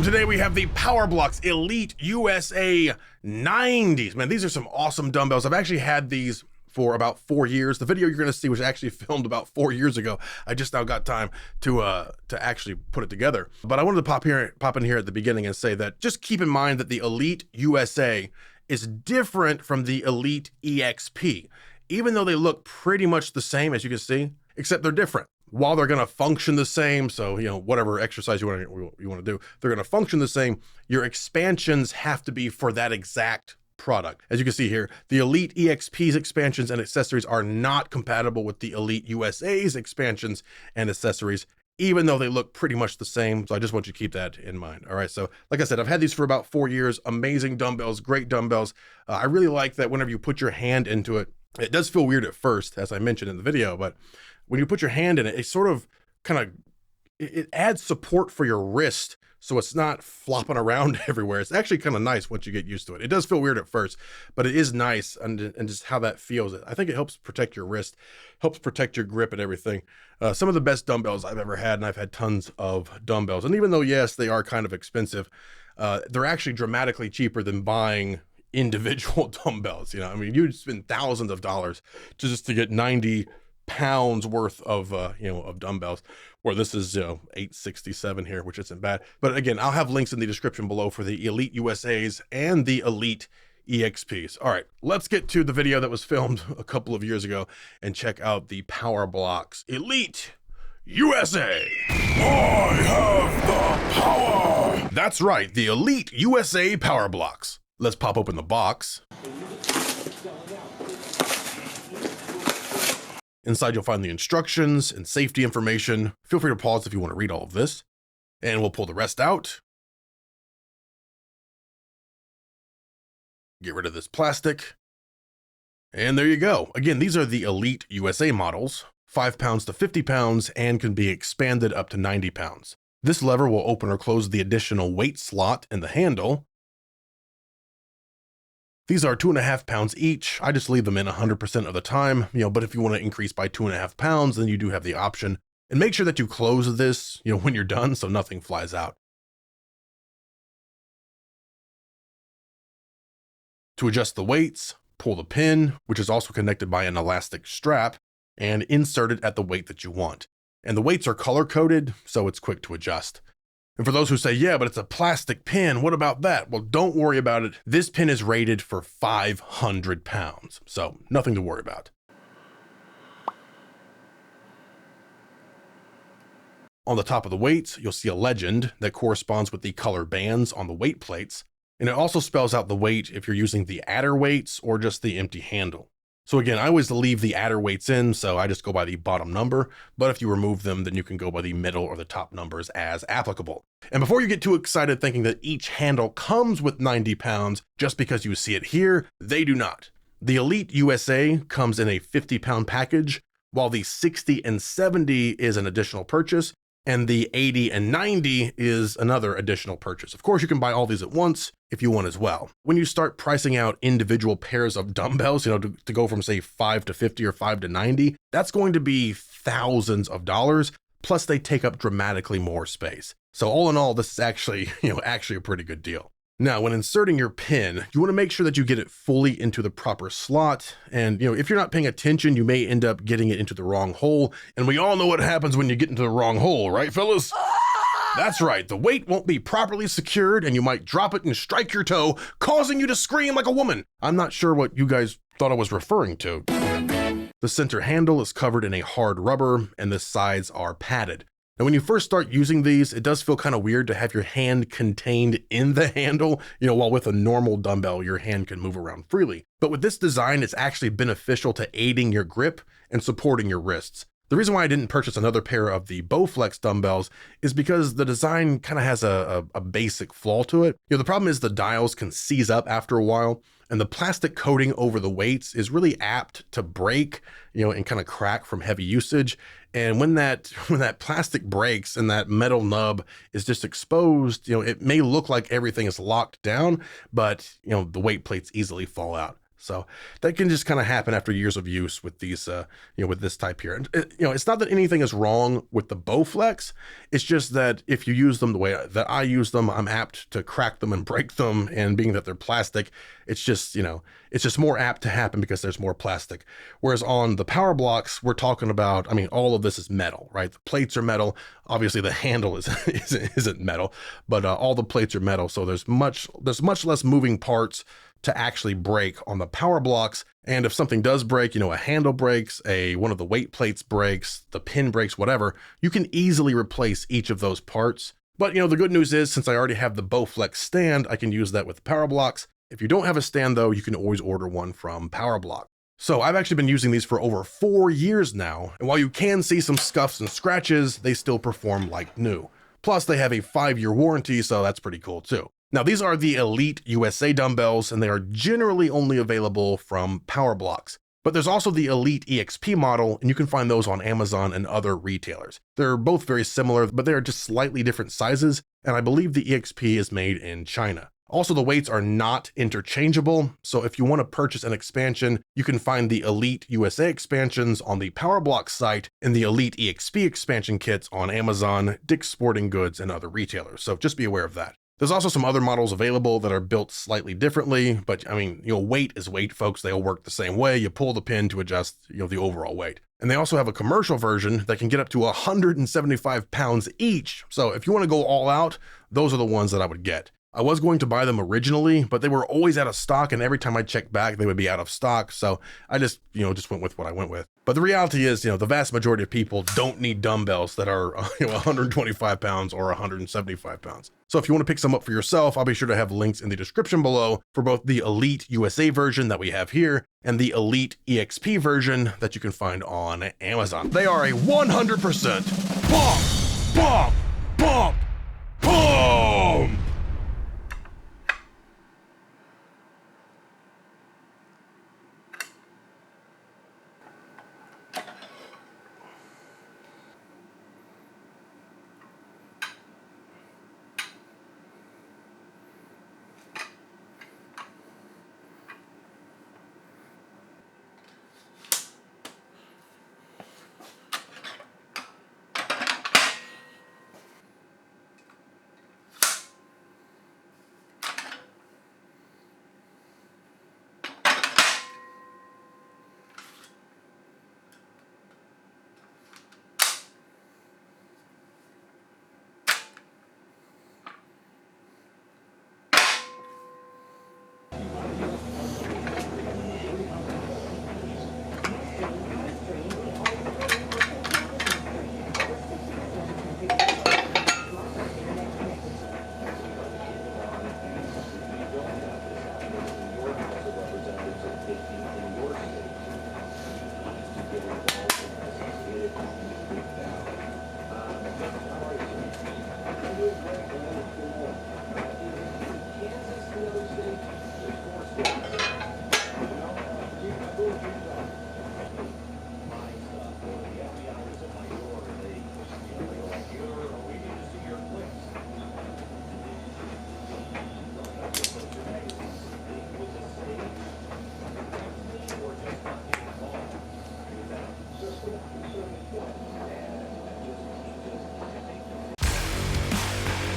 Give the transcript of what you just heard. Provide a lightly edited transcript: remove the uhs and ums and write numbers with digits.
Boom! Today we have the PowerBlock Elite USA 90s. Man, these are some awesome dumbbells. I've actually had these for about 4 years. The video you're gonna see was actually filmed about 4 years ago. I just now got time to actually put it together. But I wanted to pop in here at the beginning and say that just keep in mind that the Elite USA is different from the Elite EXP. Even though they look pretty much the same, as you can see, except they're different. While they're gonna function the same, so whatever exercise you wanna do, they're gonna function the same, your expansions have to be for that exact product. As you can see here, the Elite EXP's expansions and accessories are not compatible with the Elite USA's expansions and accessories, even though they look pretty much the same. So I just want you to keep that in mind. All right, so like I said, I've had these for about 4 years. Amazing dumbbells, great dumbbells. I really like that whenever you put your hand into it, it does feel weird at first, as I mentioned in the video, but when you put your hand in it, it sort of it adds support for your wrist, so it's not flopping around everywhere. It's actually kind of nice once you get used to it. It does feel weird at first, but it is nice, and just how that feels. I think it helps protect your wrist, helps protect your grip and everything. Some of the best dumbbells I've ever had, and I've had tons of dumbbells. And even though, yes, they are kind of expensive, they're actually dramatically cheaper than buying individual dumbbells. I mean, you'd spend thousands of dollars just to get 90 pounds worth of of dumbbells, where this is 867 here, which isn't bad. But again, I'll have links in the description below for the Elite USA's and the Elite EXPs. All right, let's get to the video that was filmed a couple of years ago and check out the PowerBlock Elite USA. I have the power. That's right, the Elite USA PowerBlock. Let's pop open the box. Inside, you'll find the instructions and safety information. Feel free to pause if you want to read all of this. And we'll pull the rest out. Get rid of this plastic. And there you go. Again, these are the Elite USA models, 5 pounds to 50 pounds, and can be expanded up to 90 pounds. This lever will open or close the additional weight slot in the handle. These are 2.5 pounds each. I just leave them in 100% of the time, but if you want to increase by 2.5 pounds, then you do have the option. And make sure that you close this, when you're done, so nothing flies out. To adjust the weights, pull the pin, which is also connected by an elastic strap, and insert it at the weight that you want. And the weights are color-coded, so it's quick to adjust. And for those who say, yeah, but it's a plastic pin, what about that? Well, don't worry about it. This pin is rated for 500 pounds, so nothing to worry about. On the top of the weights, you'll see a legend that corresponds with the color bands on the weight plates, and it also spells out the weight if you're using the adder weights or just the empty handle. So again, I always leave the adder weights in, so I just go by the bottom number, but if you remove them, then you can go by the middle or the top numbers as applicable. And before you get too excited thinking that each handle comes with 90 pounds, just because you see it here, they do not. The Elite USA comes in a 50-pound package, while the 60 and 70 is an additional purchase, and the 80 and 90 is another additional purchase. Of course, you can buy all these at once if you want as well. When you start pricing out individual pairs of dumbbells, to go from say 5 to 50 or 5 to 90, that's going to be thousands of dollars, plus they take up dramatically more space. So all in all, this is actually, actually a pretty good deal. Now, when inserting your pin, you want to make sure that you get it fully into the proper slot. And, if you're not paying attention, you may end up getting it into the wrong hole. And we all know what happens when you get into the wrong hole, right, fellas? That's right, the weight won't be properly secured and you might drop it and strike your toe, causing you to scream like a woman. I'm not sure what you guys thought I was referring to. The center handle is covered in a hard rubber and the sides are padded. Now, when you first start using these, it does feel kind of weird to have your hand contained in the handle, while with a normal dumbbell, your hand can move around freely. But with this design, it's actually beneficial to aiding your grip and supporting your wrists. The reason why I didn't purchase another pair of the Bowflex dumbbells is because the design kind of has a basic flaw to it. The problem is the dials can seize up after a while, and the plastic coating over the weights is really apt to break, and kind of crack from heavy usage. And when that plastic breaks and that metal nub is just exposed, it may look like everything is locked down, but the weight plates easily fall out. So that can just kind of happen after years of use with these, with this type here. And it's not that anything is wrong with the Bowflex. It's just that if you use them the way that I use them, I'm apt to crack them and break them. And being that they're plastic, it's just more apt to happen because there's more plastic. Whereas on the PowerBlocks, we're talking about, all of this is metal, right? The plates are metal. Obviously the handle isn't metal, but all the plates are metal. So there's much less moving parts to actually break on the PowerBlocks. And if something does break, a handle breaks, one of the weight plates breaks, the pin breaks, whatever, you can easily replace each of those parts. But the good news is, since I already have the Bowflex stand, I can use that with PowerBlocks. If you don't have a stand though, you can always order one from PowerBlock. So I've actually been using these for over 4 years now. And while you can see some scuffs and scratches, they still perform like new. Plus they have a 5-year warranty, so that's pretty cool too. Now, these are the Elite USA dumbbells, and they are generally only available from PowerBlocks. But there's also the Elite EXP model, and you can find those on Amazon and other retailers. They're both very similar, but they are just slightly different sizes, and I believe the EXP is made in China. Also, the weights are not interchangeable, so if you want to purchase an expansion, you can find the Elite USA expansions on the PowerBlock site and the Elite EXP expansion kits on Amazon, Dick's Sporting Goods, and other retailers, so just be aware of that. There's also some other models available that are built slightly differently, but weight is weight, folks. They all work the same way. You pull the pin to adjust, the overall weight. And they also have a commercial version that can get up to 175 pounds each. So if you want to go all out, those are the ones that I would get. I was going to buy them originally, but they were always out of stock, and every time I checked back, they would be out of stock. So I just went with what I went with. But the reality is, the vast majority of people don't need dumbbells that are 125 pounds or 175 pounds. So if you want to pick some up for yourself, I'll be sure to have links in the description below for both the Elite USA version that we have here and the Elite EXP version that you can find on Amazon. They are a 100% bomb